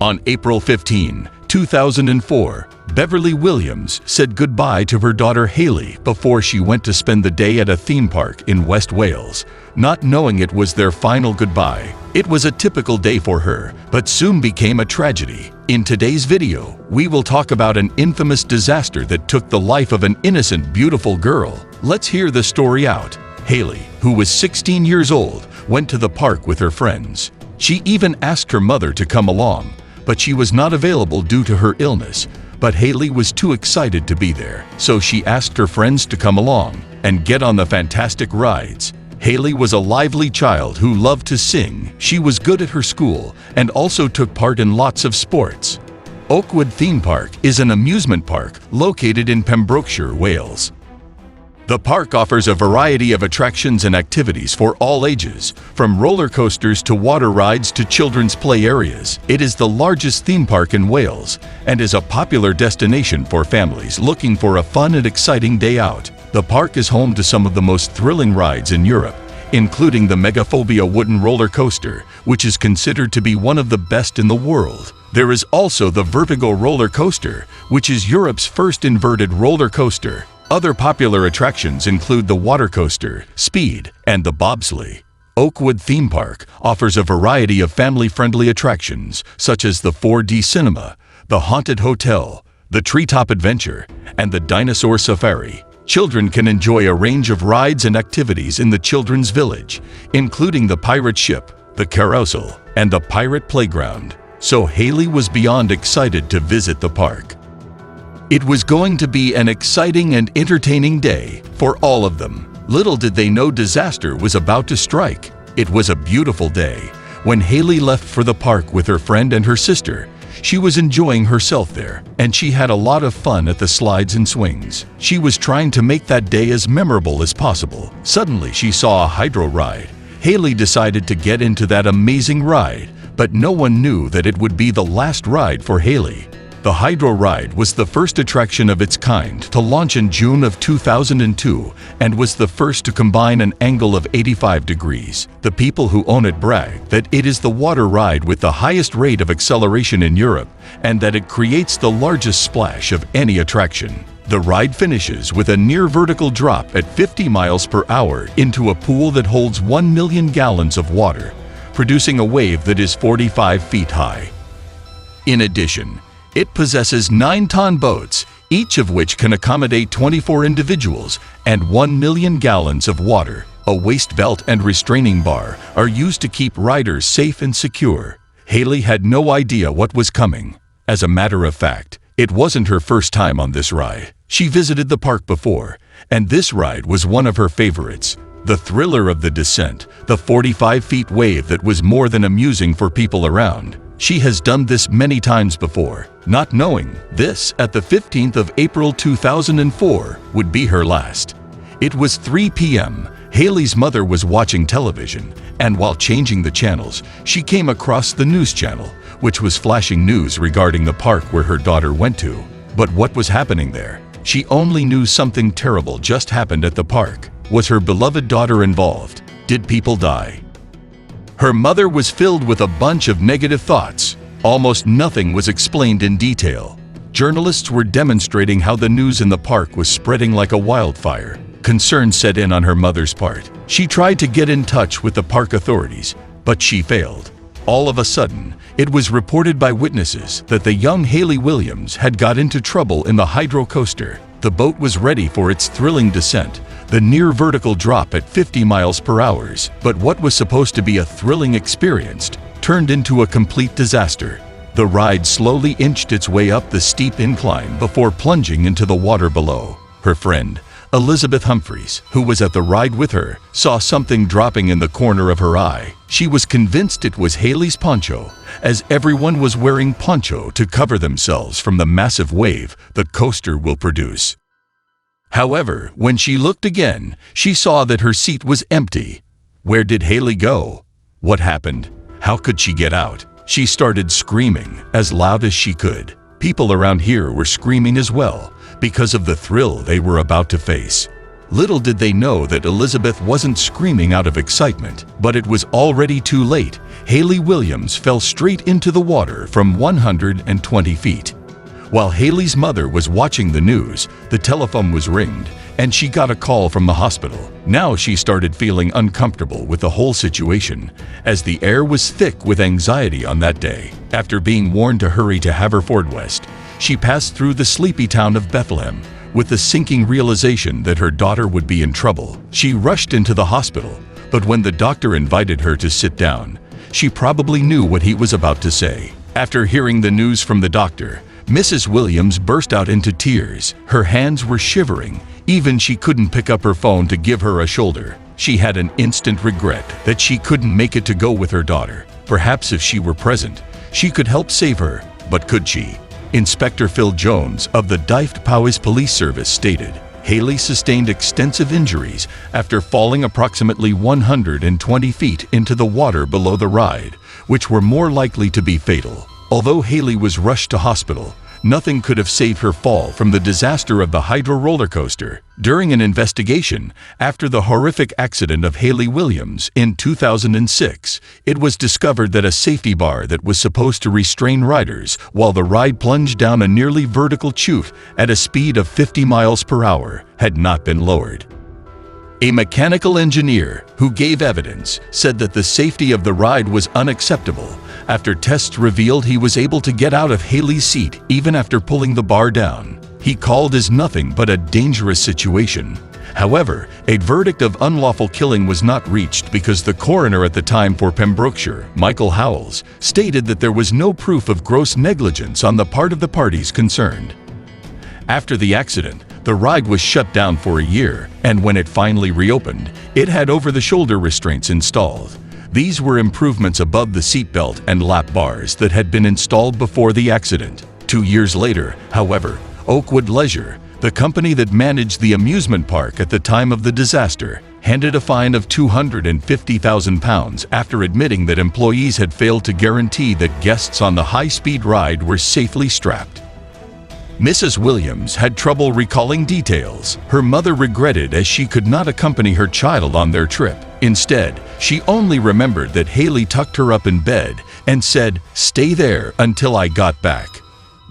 On April 15, 2004, Beverley Williams said goodbye to her daughter Hayley before she went to spend the day at a theme park in West Wales, not knowing it was their final goodbye. It was a typical day for her, but soon became a tragedy. In today's video, we will talk about an infamous disaster that took the life of an innocent, beautiful girl. Let's hear the story out. Hayley, who was 16 years old, went to the park with her friends. She even asked her mother to come along, but she was not available due to her illness. But Hayley was too excited to be there, so she asked her friends to come along and get on the fantastic rides. Hayley was a lively child who loved to sing. She was good at her school and also took part in lots of sports. Oakwood Theme Park is an amusement park located in Pembrokeshire, Wales. The park offers a variety of attractions and activities for all ages, from roller coasters to water rides to children's play areas. It is the largest theme park in Wales and is a popular destination for families looking for a fun and exciting day out. The park is home to some of the most thrilling rides in Europe, including the Megaphobia wooden roller coaster, which is considered to be one of the best in the world. There is also the Vertigo roller coaster, which is Europe's first inverted roller coaster. Other popular attractions include the water coaster, Speed, and the bobsleigh. Oakwood Theme Park offers a variety of family-friendly attractions, such as the 4D cinema, the haunted hotel, the treetop adventure, and the dinosaur safari. Children can enjoy a range of rides and activities in the children's village, including the pirate ship, the carousel, and the pirate playground. So Hayley was beyond excited to visit the park. It was going to be an exciting and entertaining day for all of them. Little did they know disaster was about to strike. It was a beautiful day. When Hayley left for the park with her friend and her sister, she was enjoying herself there, and she had a lot of fun at the slides and swings. She was trying to make that day as memorable as possible. Suddenly, she saw a hydro ride. Hayley decided to get into that amazing ride, but no one knew that it would be the last ride for Hayley. The hydro ride was the first attraction of its kind to launch in June of 2002 and was the first to combine an angle of 85 degrees. The people who own it brag that it is the water ride with the highest rate of acceleration in Europe and that it creates the largest splash of any attraction. The ride finishes with a near vertical drop at 50 miles per hour into a pool that holds 1 million gallons of water, producing a wave that is 45 feet high. In addition, it possesses 9-ton boats, each of which can accommodate 24 individuals and 1 million gallons of water. A waist belt and restraining bar are used to keep riders safe and secure. Hayley had no idea what was coming. As a matter of fact, it wasn't her first time on this ride. She visited the park before, and this ride was one of her favorites. The thriller of the descent, the 45-feet wave that was more than amusing for people around. She has done this many times before, not knowing this at the 15th of April 2004 would be her last. It was 3 p.m. Hayley's mother was watching television, and while changing the channels, she came across the news channel, which was flashing news regarding the park where her daughter went to. But what was happening there? She only knew something terrible just happened at the park. Was her beloved daughter involved? Did people die? Her mother was filled with a bunch of negative thoughts. Almost nothing was explained in detail. Journalists were demonstrating how the news in the park was spreading like a wildfire. Concern set in on her mother's part. She tried to get in touch with the park authorities, but she failed. All of a sudden, it was reported by witnesses that the young Hayley Williams had got into trouble in the hydro coaster. The boat was ready for its thrilling descent, the near vertical drop at 50 miles per hour. But what was supposed to be a thrilling experience turned into a complete disaster. The ride slowly inched its way up the steep incline before plunging into the water below. Her friend, Elizabeth Humphreys, who was at the ride with her, saw something dropping in the corner of her eye. She was convinced it was Hayley's poncho, as everyone was wearing poncho to cover themselves from the massive wave the coaster will produce. However, when she looked again, she saw that her seat was empty. Where did Hayley go? What happened? How could she get out? She started screaming as loud as she could. People around here were screaming as well because of the thrill they were about to face. Little did they know that Elizabeth wasn't screaming out of excitement, but it was already too late. Hayley Williams fell straight into the water from 120 feet. While Hayley's mother was watching the news, the telephone was ringed, and she got a call from the hospital. Now she started feeling uncomfortable with the whole situation, as the air was thick with anxiety on that day. After being warned to hurry to Haverfordwest, she passed through the sleepy town of Bethlehem, with the sinking realization that her daughter would be in trouble. She rushed into the hospital, but when the doctor invited her to sit down, she probably knew what he was about to say. After hearing the news from the doctor, Mrs. Williams burst out into tears. Her hands were shivering. Even she couldn't pick up her phone to give her a shoulder. She had an instant regret that she couldn't make it to go with her daughter. Perhaps if she were present, she could help save her, but could she? Inspector Phil Jones of the Dyfed Powys Police Service stated, Hayley sustained extensive injuries after falling approximately 120 feet into the water below the ride, which were more likely to be fatal. Although Hayley was rushed to hospital, nothing could have saved her fall from the disaster of the Hydro roller coaster. During an investigation after the horrific accident of Hayley Williams in 2006, it was discovered that a safety bar that was supposed to restrain riders while the ride plunged down a nearly vertical chute at a speed of 50 miles per hour had not been lowered. A mechanical engineer who gave evidence said that the safety of the ride was unacceptable after tests revealed he was able to get out of Hayley's seat even after pulling the bar down. He called it nothing but a dangerous situation. However, a verdict of unlawful killing was not reached because the coroner at the time for Pembrokeshire, Michael Howells, stated that there was no proof of gross negligence on the part of the parties concerned. After the accident, the ride was shut down for a year, and when it finally reopened, it had over-the-shoulder restraints installed. These were improvements above the seatbelt and lap bars that had been installed before the accident. 2 years later, however, Oakwood Leisure, the company that managed the amusement park at the time of the disaster, handed a fine of £250,000 after admitting that employees had failed to guarantee that guests on the high-speed ride were safely strapped. Mrs. Williams had trouble recalling details. Her mother regretted as she could not accompany her child on their trip. Instead, she only remembered that Hayley tucked her up in bed and said, "Stay there until I got back."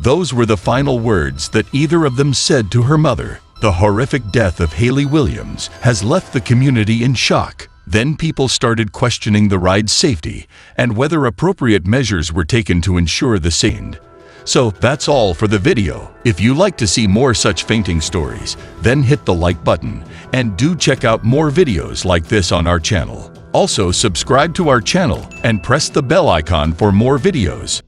Those were the final words that either of them said to her mother. The horrific death of Hayley Williams has left the community in shock. Then people started questioning the ride's safety and whether appropriate measures were taken to ensure the safety. So that's all for the video. If you like to see more such fainting stories, then hit the like button and do check out more videos like this on our channel. Also subscribe to our channel and press the bell icon for more videos.